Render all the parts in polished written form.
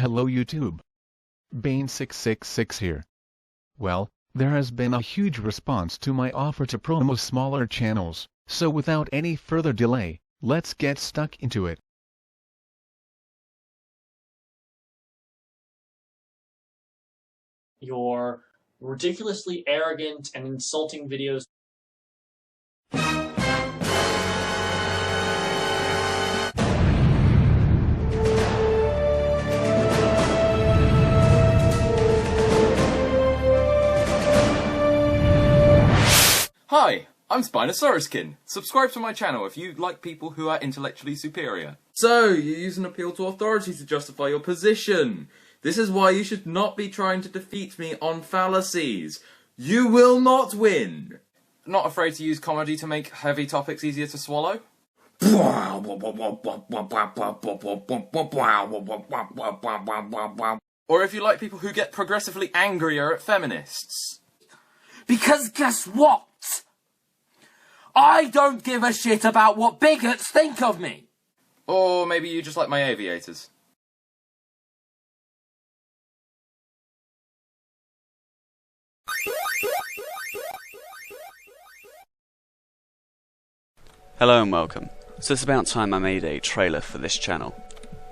Hello YouTube. Bennehh666 here. Well, there has been a huge response to my offer to promo smaller channels, so without any further delay, let's get stuck into it. Your ridiculously arrogant and insulting videos. Hi, I'm Spinosauruskin. Subscribe to my channel if you like people who are intellectually superior. So, you use an appeal to authority to justify your position. This is why you should not be trying to defeat me on fallacies. You will not win. Not afraid to use comedy to make heavy topics easier to swallow? Or if you like people who get progressively angrier at feminists. Because guess what? I don't give a shit about what bigots think of me! Or maybe you just like my aviators. Hello and welcome. So it's about time I made a trailer for this channel.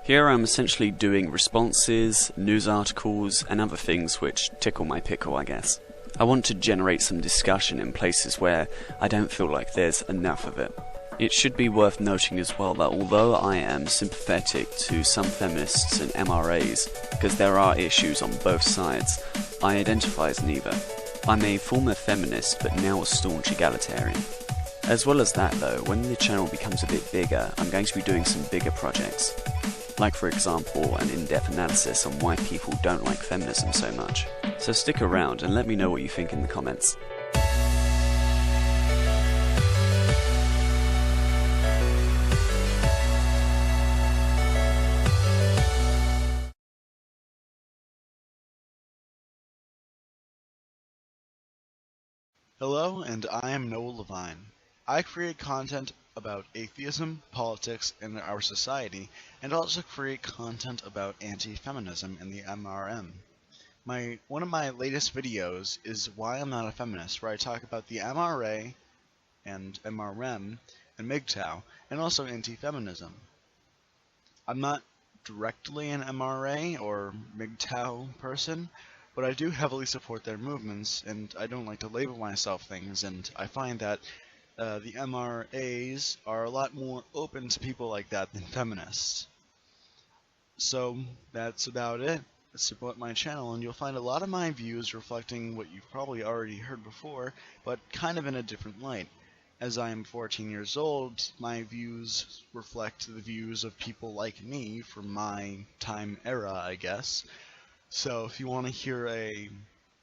Here I'm essentially doing responses, news articles, and other things which tickle my pickle, I guess. I want to generate some discussion in places where I don't feel like there's enough of it. It should be worth noting as well that although I am sympathetic to some feminists and MRAs, because there are issues on both sides, I identify as neither. I'm a former feminist but now a staunch egalitarian. As well as that though, when the channel becomes a bit bigger, I'm going to be doing some bigger projects. Like for example, an in-depth analysis on why people don't like feminism so much. So stick around and let me know what you think in the comments. Hello, and I am Noah Lavine. I create content about atheism, politics, and our society, and also create content about anti-feminism and the MRM. One of my latest videos is Why I'm Not a Feminist, where I talk about the MRA and MRM and MGTOW, and also anti-feminism. I'm not directly an MRA or MGTOW person, but I do heavily support their movements, and I don't like to label myself things, and I find that the MRAs are a lot more open to people like that than feminists. So that's about it. Support my channel and you'll find a lot of my views reflecting what you've probably already heard before, but kind of in a different light. As I am 14 years old, my views reflect the views of people like me from my time era, I guess. So if you want to hear a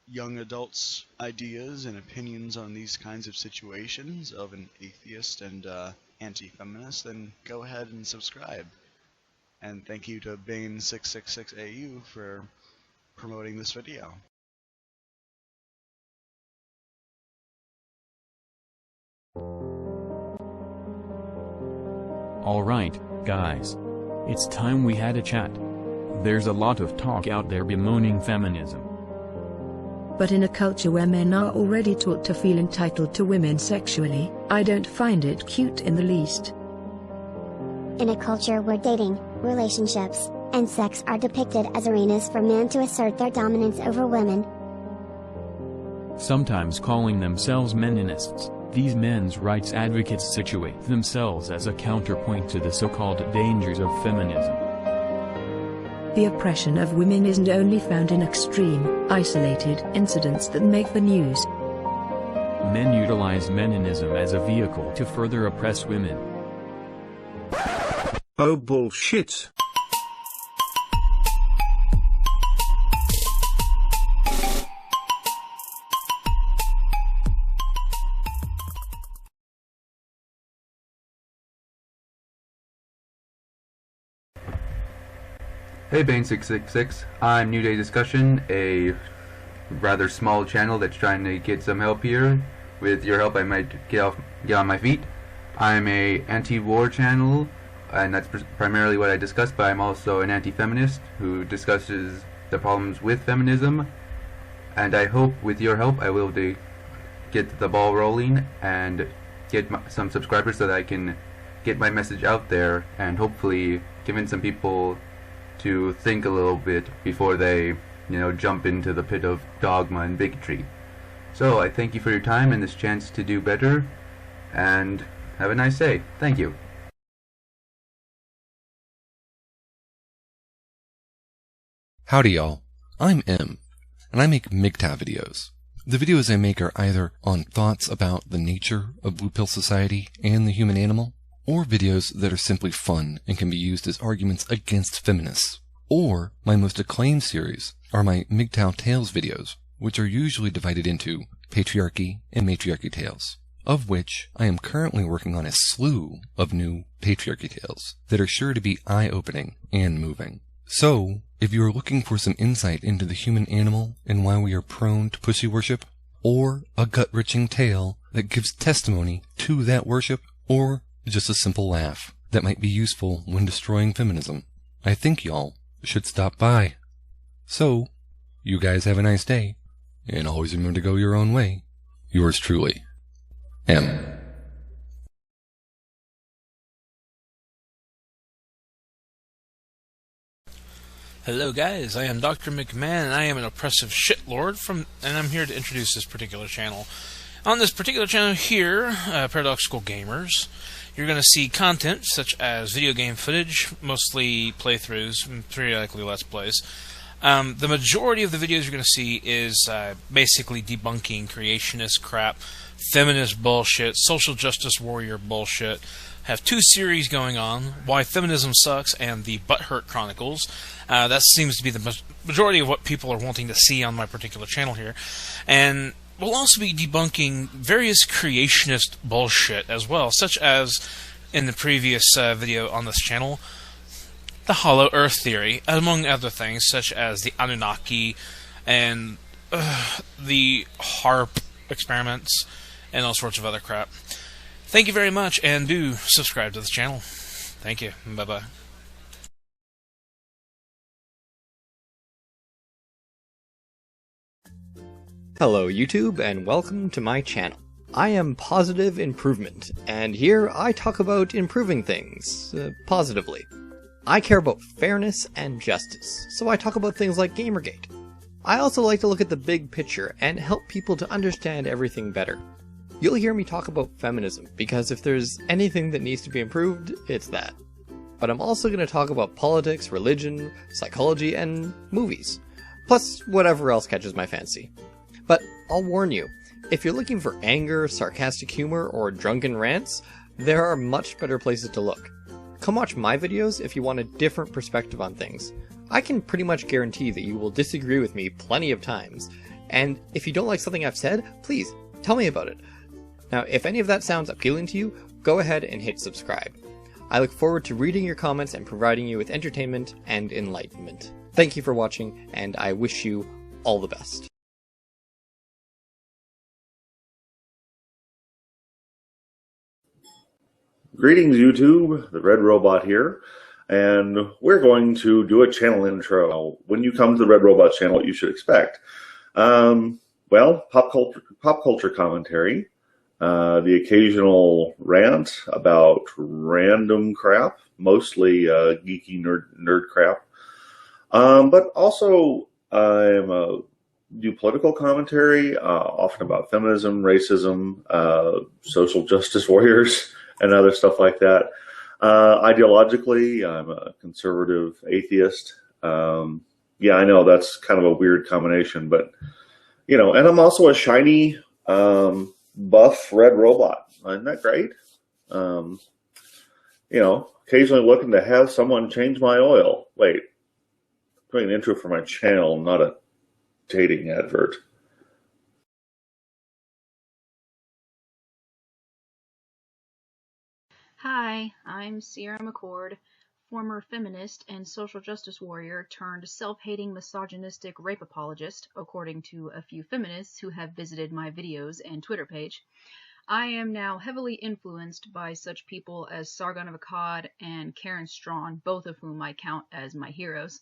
young adult's ideas and opinions on these kinds of situations of an atheist and anti-feminist, then go ahead and subscribe. And thank you to Bennehh666AU for promoting this video. Alright, guys. It's time we had a chat. There's a lot of talk out there bemoaning feminism. But in a culture where men are already taught to feel entitled to women sexually, I don't find it cute in the least. In a culture where dating, relationships, and sex are depicted as arenas for men to assert their dominance over women. Sometimes calling themselves meninists, these men's rights advocates situate themselves as a counterpoint to the so-called dangers of feminism. The oppression of women isn't only found in extreme, isolated incidents that make the news. Men utilize meninism as a vehicle to further oppress women. Oh bullshit. Hey Bennehh666, I'm New Day Discussion, a rather small channel that's trying to get some help here. With your help I might get on my feet. I'm a anti-war channel and that's primarily what I discuss, but I'm also an anti-feminist who discusses the problems with feminism, and I hope with your help I will get the ball rolling and get some subscribers so that I can get my message out there and hopefully convince some people to think a little bit before they, jump into the pit of dogma and bigotry. So I thank you for your time and this chance to do better, and have a nice day. Thank you. Howdy y'all, I'm M, and I make MGTOW videos. The videos I make are either on thoughts about the nature of Blue Pill Society and the human animal, or videos that are simply fun and can be used as arguments against feminists. Or, my most acclaimed series are my MGTOW Tales videos, which are usually divided into Patriarchy and Matriarchy Tales, of which I am currently working on a slew of new Patriarchy Tales that are sure to be eye-opening and moving. So, if you are looking for some insight into the human animal and why we are prone to pussy worship, or a gut-wrenching tale that gives testimony to that worship, or just a simple laugh that might be useful when destroying feminism, I think y'all should stop by. So, you guys have a nice day, and always remember to go your own way. Yours truly, M. Hello guys, I am Dr. McMahon and I am an oppressive shitlord and I'm here to introduce this particular channel. On this particular channel here, Paradoxical Gaymers, you're going to see content such as video game footage, mostly playthroughs, and periodically Let's Plays. The majority of the videos you're going to see is basically debunking creationist crap, feminist bullshit, social justice warrior bullshit. I have two series going on, Why Feminism Sucks and the Butthurt Chronicles. That seems to be the majority of what people are wanting to see on my particular channel here. And we'll also be debunking various creationist bullshit as well, such as in the previous video on this channel, the Hollow Earth Theory, among other things, such as the Anunnaki and the HARP experiments and all sorts of other crap. Thank you very much, and do subscribe to this channel. Thank you. Bye-bye. Hello YouTube, and welcome to my channel. I am Positive Improvement, and here I talk about improving things, positively. I care about fairness and justice, so I talk about things like Gamergate. I also like to look at the big picture and help people to understand everything better. You'll hear me talk about feminism, because if there's anything that needs to be improved, it's that. But I'm also going to talk about politics, religion, psychology, and movies. Plus, whatever else catches my fancy. But I'll warn you, if you're looking for anger, sarcastic humor, or drunken rants, there are much better places to look. Come watch my videos if you want a different perspective on things. I can pretty much guarantee that you will disagree with me plenty of times, and if you don't like something I've said, please, tell me about it. Now, if any of that sounds appealing to you, go ahead and hit subscribe. I look forward to reading your comments and providing you with entertainment and enlightenment. Thank you for watching, and I wish you all the best. Greetings YouTube, the Red Robot here, and we're going to do a channel intro. When you come to the Red Robot channel, what you should expect. Well, pop culture commentary, the occasional rant about random crap, mostly geeky nerd crap, but also do political commentary, often about feminism, racism, social justice warriors, and other stuff like that. Ideologically, I'm a conservative atheist. Yeah, I know that's kind of a weird combination, but, and I'm also a shiny, buff red robot. Isn't that great? Occasionally looking to have someone change my oil. Wait, I'm doing an intro for my channel, not a dating advert. Hi, I'm Ceara McCord, former feminist and social justice warrior turned self-hating misogynistic rape apologist, according to a few feminists who have visited my videos and Twitter page. I am now heavily influenced by such people as Sargon of Akkad and Karen Strawn, both of whom I count as my heroes.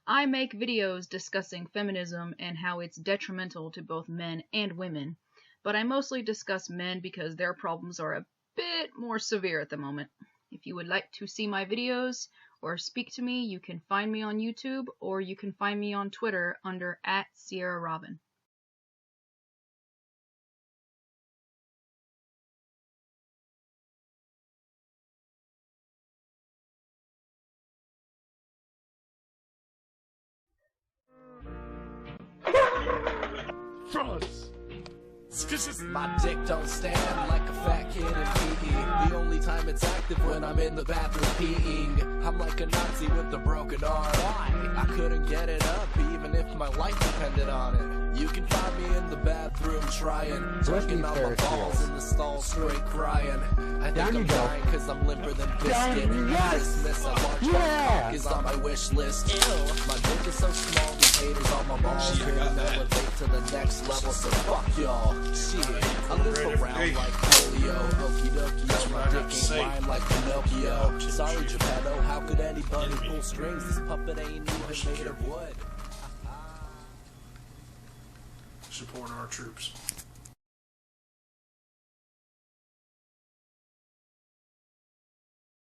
I make videos discussing feminism and how it's detrimental to both men and women, but I mostly discuss men because their problems are a bit more severe at the moment. If you would like to see my videos or speak to me, you can find me on YouTube or you can find me on Twitter under @CearaRobin. My dick don't stand like a fat kid in PE. The only time it's active when I'm in the bathroom peeing. I'm like a Nazi with a broken arm. I couldn't get it up even if my life depended on it. You can find me in the bathroom trying, jerking on my balls in the stall straight crying. I think I'm dying cause I'm limper than biscuit. Christmas, a large cock is on my wish list. My dick is so small, these haters on my balls couldn't elevate to the next level, so fuck y'all. Shit, I live around like polio. Okie dokie, my dick ain't rhyme like Pinocchio. Sorry Geppetto, how could anybody pull strings? This puppet ain't even made of wood. Support our troops.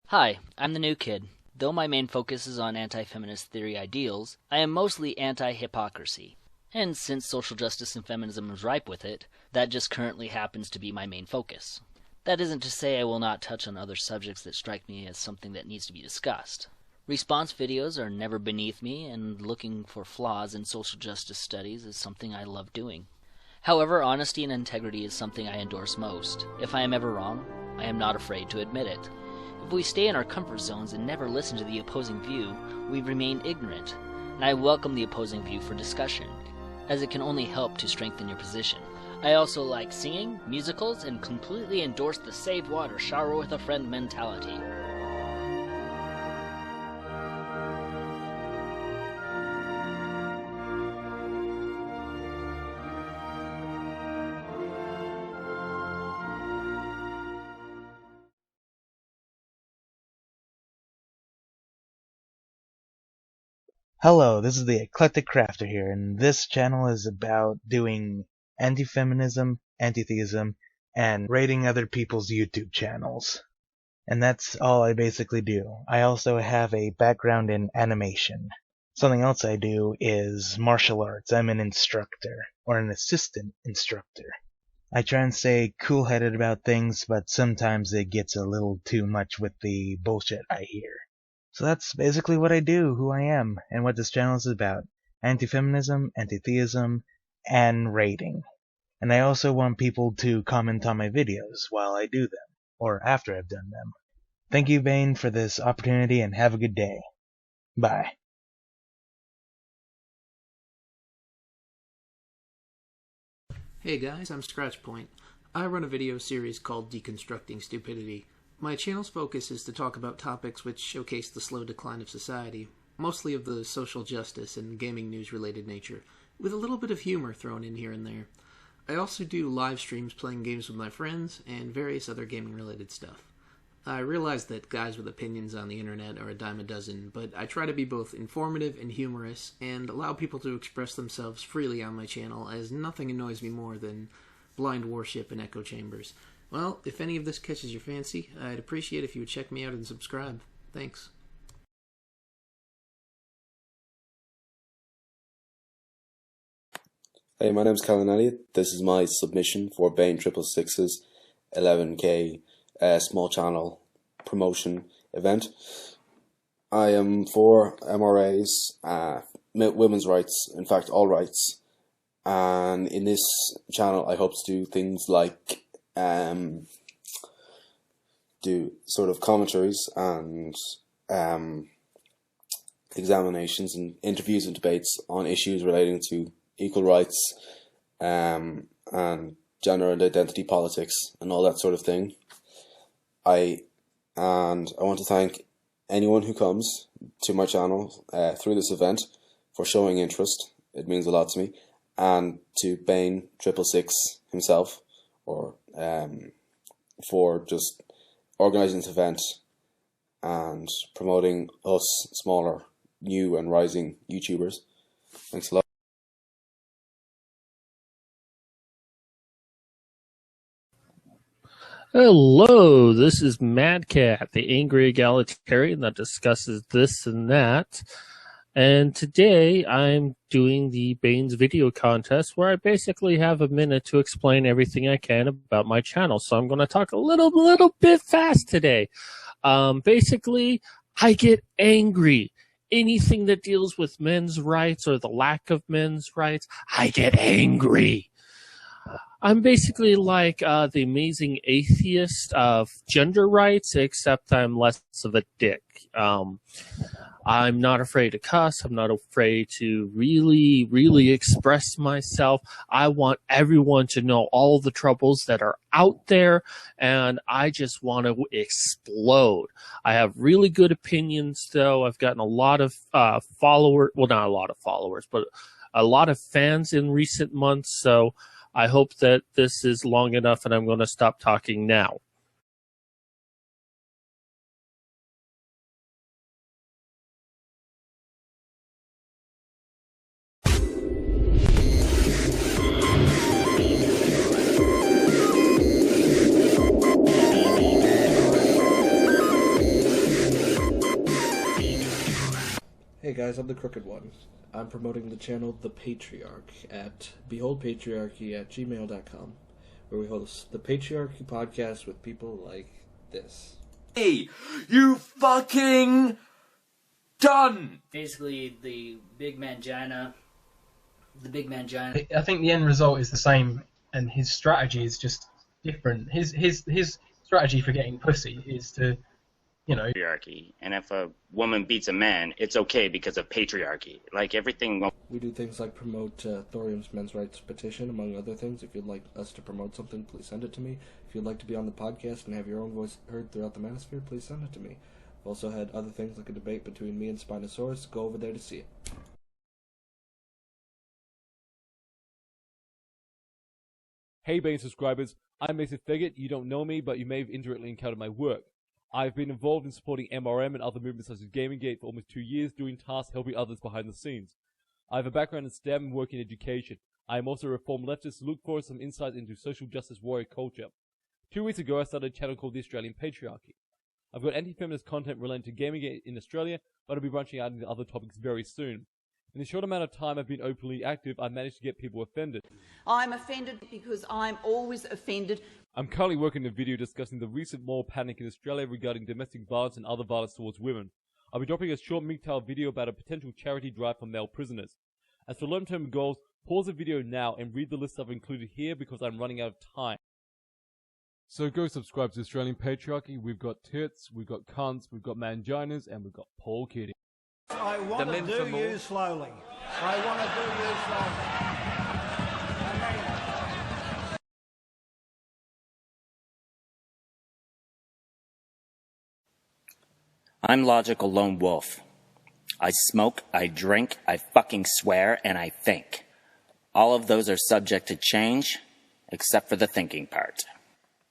Hi, I'm the new kid. Though my main focus is on anti-feminist theory ideals, I am mostly anti-hypocrisy. And since social justice and feminism is ripe with it, that just currently happens to be my main focus. That isn't to say I will not touch on other subjects that strike me as something that needs to be discussed. Response videos are never beneath me, and looking for flaws in social justice studies is something I love doing. However, honesty and integrity is something I endorse most. If I am ever wrong, I am not afraid to admit it. If we stay in our comfort zones and never listen to the opposing view, we remain ignorant, and I welcome the opposing view for discussion, as it can only help to strengthen your position. I also like singing, musicals, and completely endorse the save water, shower with a friend mentality. Hello, this is the Eclectic Crafter here, and this channel is about doing anti-feminism, anti-theism, and rating other people's YouTube channels. And that's all I basically do. I also have a background in animation. Something else I do is martial arts. I'm an instructor, or an assistant instructor. I try and stay cool-headed about things, but sometimes it gets a little too much with the bullshit I hear. So that's basically what I do, who I am, and what this channel is about. Anti-feminism, anti-theism, and rating. And I also want people to comment on my videos while I do them, or after I've done them. Thank you, Bane, for this opportunity, and have a good day. Bye. Hey guys, I'm Scratchpoint. I run a video series called Deconstructing Stupidity. My channel's focus is to talk about topics which showcase the slow decline of society, mostly of the social justice and gaming news related nature, with a little bit of humor thrown in here and there. I also do live streams playing games with my friends and various other gaming related stuff. I realize that guys with opinions on the internet are a dime a dozen, but I try to be both informative and humorous and allow people to express themselves freely on my channel, as nothing annoys me more than blind worship and echo chambers. Well, if any of this catches your fancy, I'd appreciate if you would check me out and subscribe. Thanks. Hey, my name's Callan Elliott. This is my submission for Bane 666's 11k small channel promotion event. I am for MRAs, women's rights, in fact all rights, and in this channel I hope to do things like do sort of commentaries and examinations and interviews and debates on issues relating to equal rights and gender and identity politics and all that sort of thing. I want to thank anyone who comes to my channel through this event for showing interest. It means a lot to me. And to Bane 666 himself, or for just organising this event and promoting us smaller, new and rising YouTubers. Thanks a lot. Hello, this is Mad Cat, the angry egalitarian that discusses this and that. And today I'm doing the Bane's video contest where I basically have a minute to explain everything I can about my channel. So I'm going to talk a little bit fast today. Basically, I get angry. Anything that deals with men's rights or the lack of men's rights, I get angry. I'm basically like the amazing atheist of gender rights, except I'm less of a dick. I'm not afraid to cuss. I'm not afraid to really express myself. I want everyone to know all the troubles that are out there, and I just want to explode. I have really good opinions, though. I've gotten a lot of followers. Well, not a lot of followers, but a lot of fans in recent months, so I hope that this is long enough and I'm going to stop talking now. Hey guys, I'm the Crooked One. I'm promoting the channel The Patriarch at beholdpatriarchy@gmail.com, where we host the Patriarchy podcast with people like this. Hey, you fucking done! Basically, the big mangina. I think the end result is the same, and his strategy is just different. His strategy for getting pussy is to, you know, patriarchy, and if a woman beats a man, it's okay because of patriarchy. Like everything. We do things like promote Thorium's men's rights petition, among other things. If you'd like us to promote something, please send it to me. If you'd like to be on the podcast and have your own voice heard throughout the manosphere, please send it to me. I've also had other things like a debate between me and Spinosaurus. Go over there to see it. Hey Bane subscribers, I'm Mason Figget. You don't know me, but you may have indirectly encountered my work. I've been involved in supporting MRM and other movements such as Gamergate for almost 2 years, doing tasks helping others behind the scenes. I have a background in STEM and work in education. I am also a reformed leftist who look for some insight into social justice warrior culture. 2 weeks ago, I started a channel called the Australian Patriarchy. I've got anti-feminist content related to Gamergate in Australia, but I'll be branching out into other topics very soon. In the short amount of time I've been openly active, I've managed to get people offended. I'm offended because I'm always offended. I'm currently working on a video discussing the recent moral panic in Australia regarding domestic violence and other violence towards women. I'll be dropping a short MGTOW video about a potential charity drive for male prisoners. As for long-term goals, pause the video now and read the list I've included here because I'm running out of time. So go subscribe to Australian Patriarchy. We've got tits, we've got cunts, we've got manginas, and we've got Paul Kitty. I want to do you slowly. I want to do you slowly. I'm logical lone wolf. I smoke, I drink, I fucking swear, and I think. All of those are subject to change, except for the thinking part.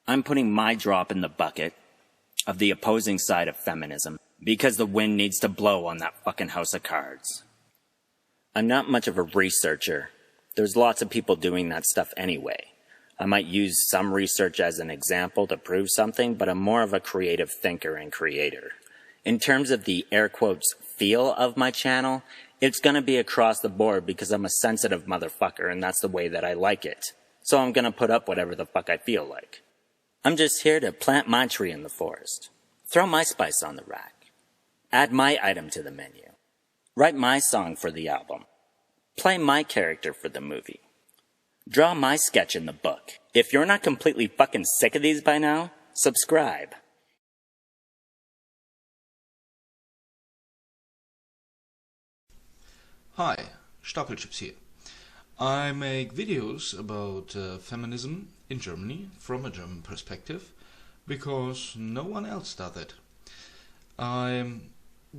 I'm putting my drop in the bucket of the opposing side of feminism because the wind needs to blow on that fucking house of cards. I'm not much of a researcher. There's lots of people doing that stuff anyway. I might use some research as an example to prove something, but I'm more of a creative thinker and creator. In terms of the air quotes feel of my channel, it's gonna be across the board because I'm a sensitive motherfucker and that's the way that I like it. So I'm gonna put up whatever the fuck I feel like. I'm just here to plant my tree in the forest, throw my spice on the rack, add my item to the menu, write my song for the album, play my character for the movie, draw my sketch in the book. If you're not completely fucking sick of these by now, subscribe. Hi, Stapel Chips here. I make videos about feminism in Germany from a German perspective because no one else does it. I'm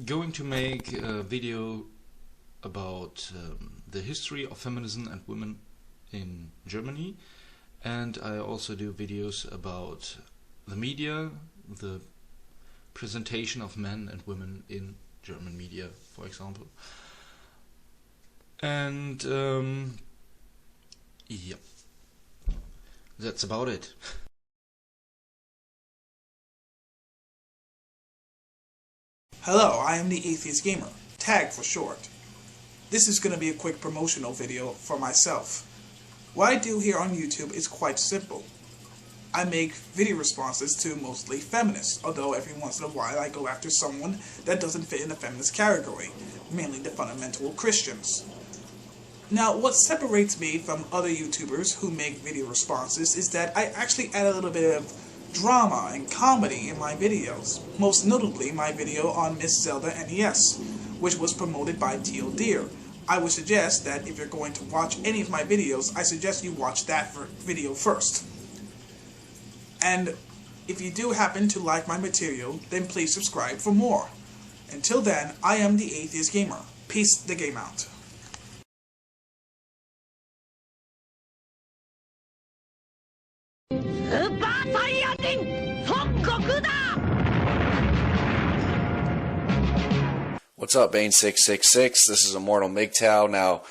going to make a video about the history of feminism and women in Germany And I also do videos about the media, the presentation of men and women in German media, for example. And yeah, that's about it. Hello, I am the TheAtheistGamer, TAG for short. This is going to be a quick promotional video for myself. What I do here on YouTube is quite simple. I make video responses to mostly feminists, although every once in a while I go after someone that doesn't fit in the feminist category, mainly the fundamental Christians. Now, what separates me from other YouTubers who make video responses is that I actually add a little bit of drama and comedy in my videos, most notably my video on Miss Zelda NES, which was promoted by Teal Deer. I would suggest that if you're going to watch any of my videos, I suggest you watch that video first. And if you do happen to like my material, then please subscribe for more. Until then, I am the TheAtheistGamer. Peace the game out. What's up, Bane666? This is Immortal MGTOW. Now,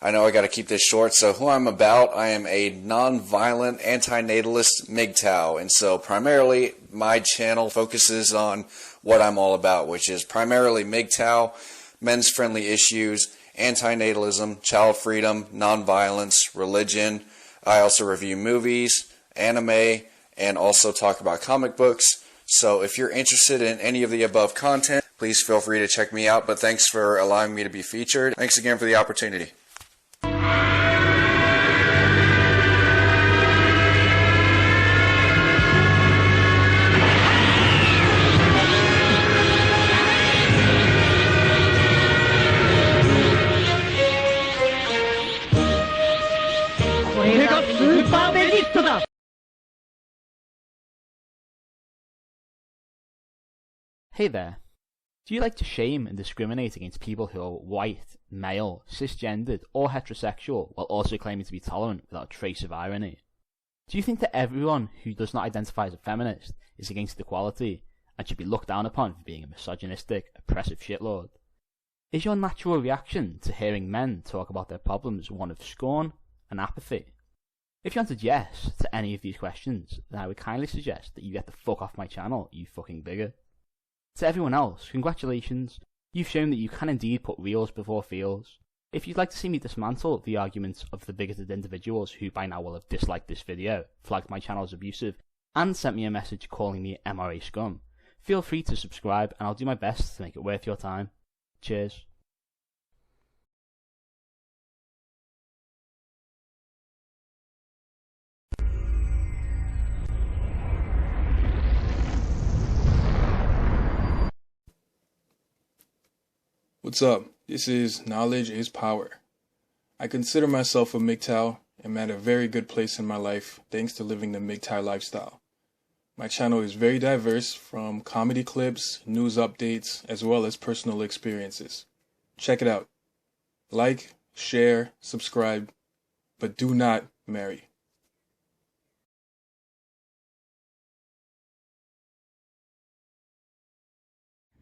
I know I gotta keep this short, so who I'm about, I am a non-violent, anti-natalist MGTOW, and so primarily my channel focuses on what I'm all about, which is primarily MGTOW, men's friendly issues, anti-natalism, child freedom, non-violence, religion. I also review movies, anime, and also talk about comic books. So if you're interested in any of the above content, please feel free to check me out, but thanks for allowing me to be featured. Thanks again for the opportunity. Hey there. Do you like to shame and discriminate against people who are white, male, cisgendered, or heterosexual, while also claiming to be tolerant without a trace of irony? Do you think that everyone who does not identify as a feminist is against equality and should be looked down upon for being a misogynistic, oppressive shitlord? Is your natural reaction to hearing men talk about their problems one of scorn and apathy? If you answered yes to any of these questions, then I would kindly suggest that you get the fuck off my channel, you fucking bigot. To everyone else, congratulations, you've shown that you can indeed put reals before feels. If you'd like to see me dismantle the arguments of the bigoted individuals who by now will have disliked this video, flagged my channel as abusive, and sent me a message calling me MRA scum, feel free to subscribe and I'll do my best to make it worth your time. Cheers. What's up? This is Knowledge is Power. I consider myself a MGTOW and I'm at a very good place in my life thanks to living the MGTOW lifestyle. My channel is very diverse, from comedy clips, news updates, as well as personal experiences. Check it out. Like, share, subscribe, but do not marry.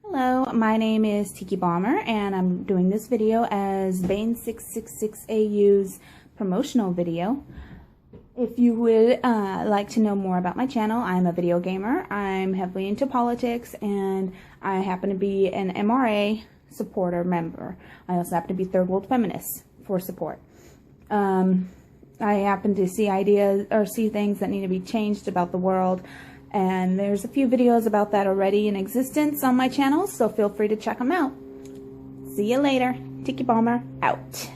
Hello, my name is Tiki Bomber and I'm doing this video as Bane666AU's promotional video. If you would like to know more about my channel, I'm a video gamer, I'm heavily into politics, and I happen to be an MRA supporter member. I also happen to be third world feminist for support. I happen to see ideas or see things that need to be changed about the world, and there's a few videos about that already in existence on my channel, so feel free to check them out. See you later. Tiki Bomber out.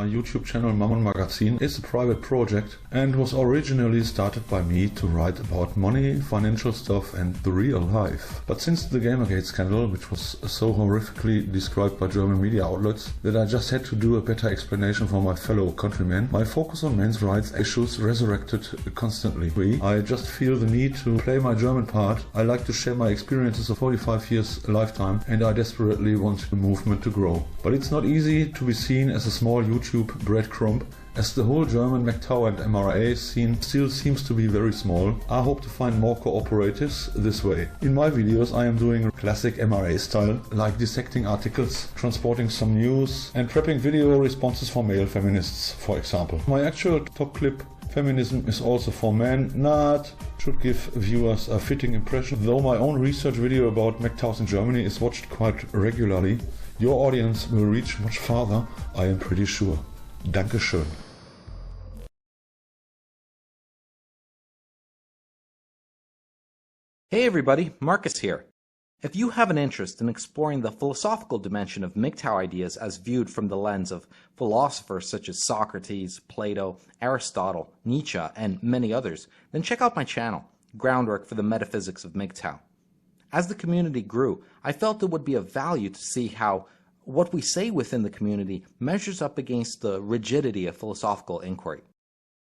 My YouTube channel mammonmagazin is a private project and was originally started by me to write about money, financial stuff and the real life. But since the Gamergate scandal, which was so horrifically described by German media outlets that I just had to do a better explanation for my fellow countrymen, my focus on men's rights issues resurrected constantly. I just feel the need to play my German part. I like to share my experiences of 45 years lifetime, and I desperately want the movement to grow. But it's not easy to be seen as a small YouTube breadcrumb, as the whole German MGTOW and MRA scene still seems to be very small. I hope to find more cooperatives this way. In my videos I am doing classic MRA style, like dissecting articles, transporting some news and prepping video responses for male feminists, for example. My actual top clip, Feminism is also for men, should give viewers a fitting impression. Though my own research video about MGTOWs in Germany is watched quite regularly, your audience will reach much farther, I am pretty sure. Dankeschön. Hey everybody, Marcus here. If you have an interest in exploring the philosophical dimension of MGTOW ideas as viewed from the lens of philosophers such as Socrates, Plato, Aristotle, Nietzsche, and many others, then check out my channel, Groundwork for the Metaphysics of MGTOW. As the community grew, I felt it would be of value to see how what we say within the community measures up against the rigidity of philosophical inquiry.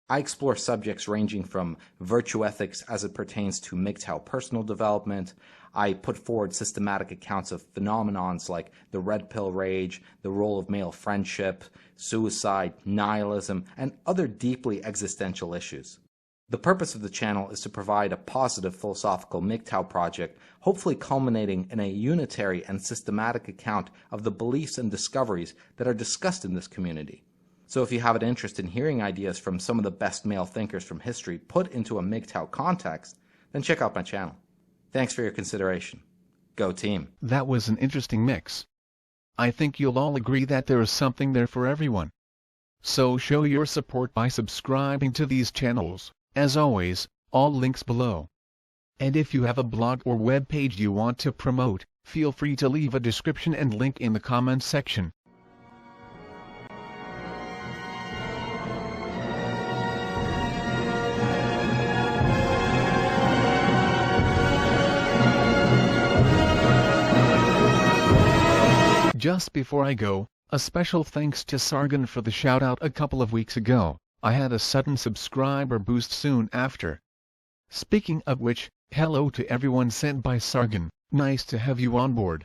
I explore subjects ranging from virtue ethics as it pertains to MGTOW personal development. I put forward systematic accounts of phenomenons like the red pill rage, the role of male friendship, suicide, nihilism, and other deeply existential issues. The purpose of the channel is to provide a positive philosophical MGTOW project, hopefully culminating in a unitary and systematic account of the beliefs and discoveries that are discussed in this community. So if you have an interest in hearing ideas from some of the best male thinkers from history put into a MGTOW context, then check out my channel. Thanks for your consideration. Go team. That was an interesting mix. I think you'll all agree that there is something there for everyone. So show your support by subscribing to these channels. As always, all links below. And if you have a blog or web page you want to promote, feel free to leave a description and link in the comments section. Just before I go, a special thanks to Sargon for the shout out a couple of weeks ago. I had a sudden subscriber boost soon after. Speaking of which, hello to everyone sent by Sargon, nice to have you on board.